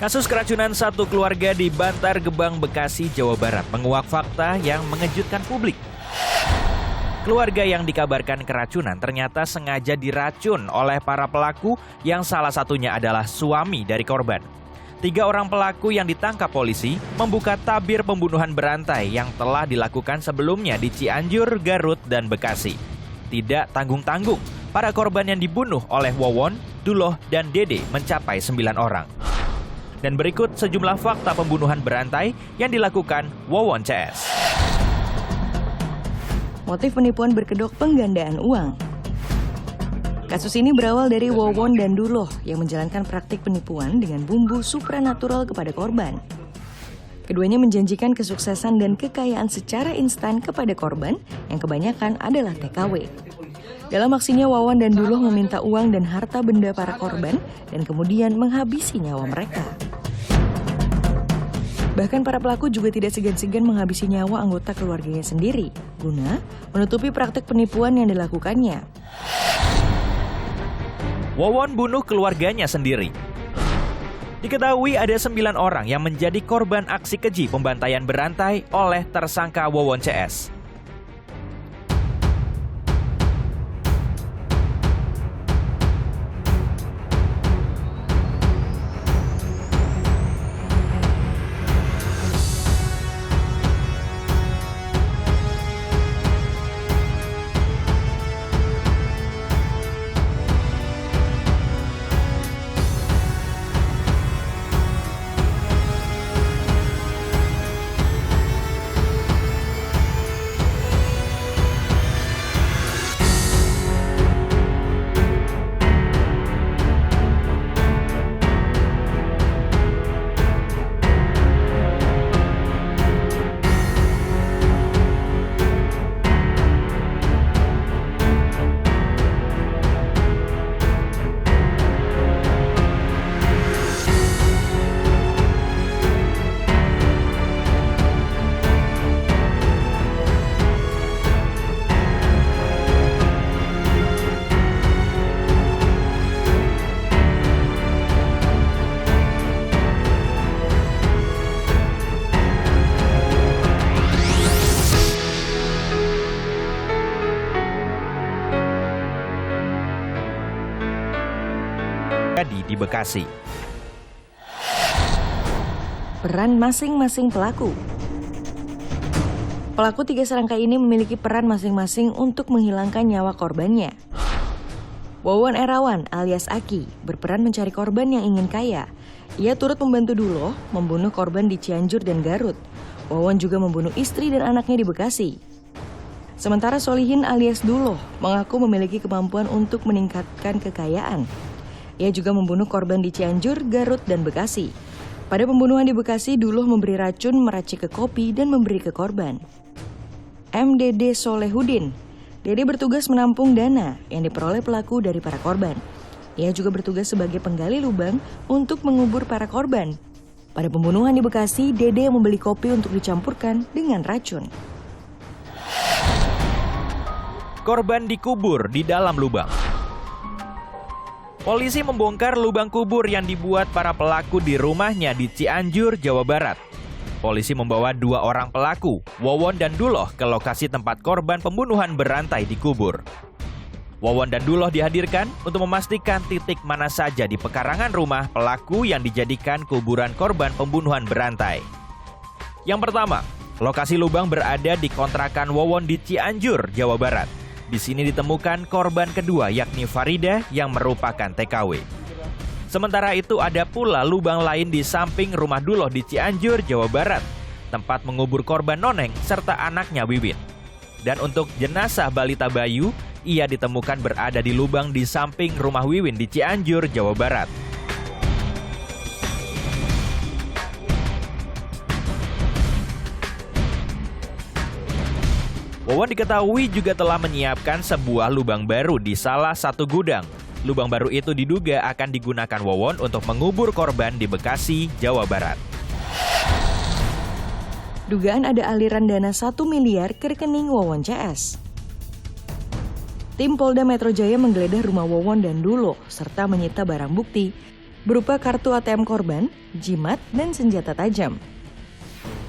Kasus keracunan satu keluarga di Bantar Gebang, Bekasi, Jawa Barat menguak fakta yang mengejutkan publik. Keluarga yang dikabarkan keracunan ternyata sengaja diracun oleh para pelaku yang salah satunya adalah suami dari korban. 3 orang pelaku yang ditangkap polisi membuka tabir pembunuhan berantai yang telah dilakukan sebelumnya di Cianjur, Garut, dan Bekasi. Tidak tanggung-tanggung, para korban yang dibunuh oleh Wawon, Duloh, dan Dede mencapai 9 orang. Dan berikut sejumlah fakta pembunuhan berantai yang dilakukan Wawon CS. Motif penipuan berkedok penggandaan uang. Kasus ini berawal dari Wawon dan Duloh yang menjalankan praktik penipuan dengan bumbu supranatural kepada korban. Keduanya menjanjikan kesuksesan dan kekayaan secara instan kepada korban yang kebanyakan adalah TKW. Dalam aksinya, Wawon dan Duloh meminta uang dan harta benda para korban dan kemudian menghabisi nyawa mereka. Bahkan para pelaku juga tidak segan-segan menghabisi nyawa anggota keluarganya sendiri, guna menutupi praktik penipuan yang dilakukannya. Wawon bunuh keluarganya sendiri. Diketahui ada 9 orang yang menjadi korban aksi keji pembantaian berantai oleh tersangka Wawon CS. Di Bekasi. Peran masing-masing pelaku. Pelaku 3 serangkai ini memiliki peran masing-masing untuk menghilangkan nyawa korbannya. Wawon Erawan alias Aki berperan mencari korban yang ingin kaya. Ia turut membantu Duloh membunuh korban di Cianjur dan Garut. Wawon juga membunuh istri dan anaknya di Bekasi. Sementara Solihin alias Duloh mengaku memiliki kemampuan untuk meningkatkan kekayaan. Ia juga membunuh korban di Cianjur, Garut, dan Bekasi. Pada pembunuhan di Bekasi, Duloh memberi racun meracik ke kopi dan memberi ke korban. MDD Solehudin. Dede bertugas menampung dana yang diperoleh pelaku dari para korban. Ia juga bertugas sebagai penggali lubang untuk mengubur para korban. Pada pembunuhan di Bekasi, Dede membeli kopi untuk dicampurkan dengan racun. Korban dikubur di dalam lubang. Polisi membongkar lubang kubur yang dibuat para pelaku di rumahnya di Cianjur, Jawa Barat. Polisi membawa 2 orang pelaku, Wawon dan Duloh, ke lokasi tempat korban pembunuhan berantai dikubur. Wawon dan Duloh dihadirkan untuk memastikan titik mana saja di pekarangan rumah pelaku yang dijadikan kuburan korban pembunuhan berantai. Yang pertama, lokasi lubang berada di kontrakan Wawon di Cianjur, Jawa Barat. Di sini ditemukan korban kedua yakni Farida yang merupakan TKW. Sementara itu ada pula lubang lain di samping rumah Duloh di Cianjur, Jawa Barat, tempat mengubur korban Noneng serta anaknya Wiwin. Dan untuk jenazah balita Bayu, ia ditemukan berada di lubang di samping rumah Wiwin di Cianjur, Jawa Barat. Wawon diketahui juga telah menyiapkan sebuah lubang baru di salah satu gudang. Lubang baru itu diduga akan digunakan Wawon untuk mengubur korban di Bekasi, Jawa Barat. Dugaan ada aliran dana 1 miliar ke rekening Wawon CS. Tim Polda Metro Jaya menggeledah rumah Wawon dan Duloh serta menyita barang bukti. berupa kartu ATM korban, jimat, dan senjata tajam.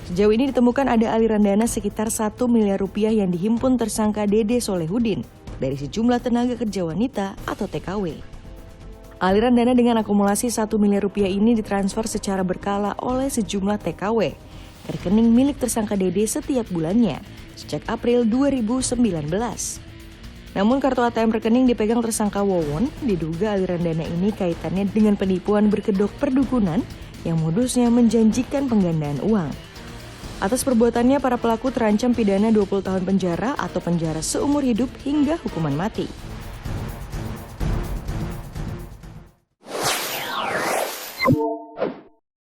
Sejauh ini ditemukan ada aliran dana sekitar 1 miliar rupiah yang dihimpun tersangka Dede Solehudin dari sejumlah tenaga kerja wanita atau TKW. Aliran dana dengan akumulasi 1 miliar rupiah ini ditransfer secara berkala oleh sejumlah TKW ke rekening milik tersangka Dede setiap bulannya sejak April 2019. Namun kartu ATM rekening dipegang tersangka Wawon, diduga aliran dana ini kaitannya dengan penipuan berkedok perdukunan yang modusnya menjanjikan penggandaan uang. Atas perbuatannya, para pelaku terancam pidana 20 tahun penjara atau penjara seumur hidup hingga hukuman mati.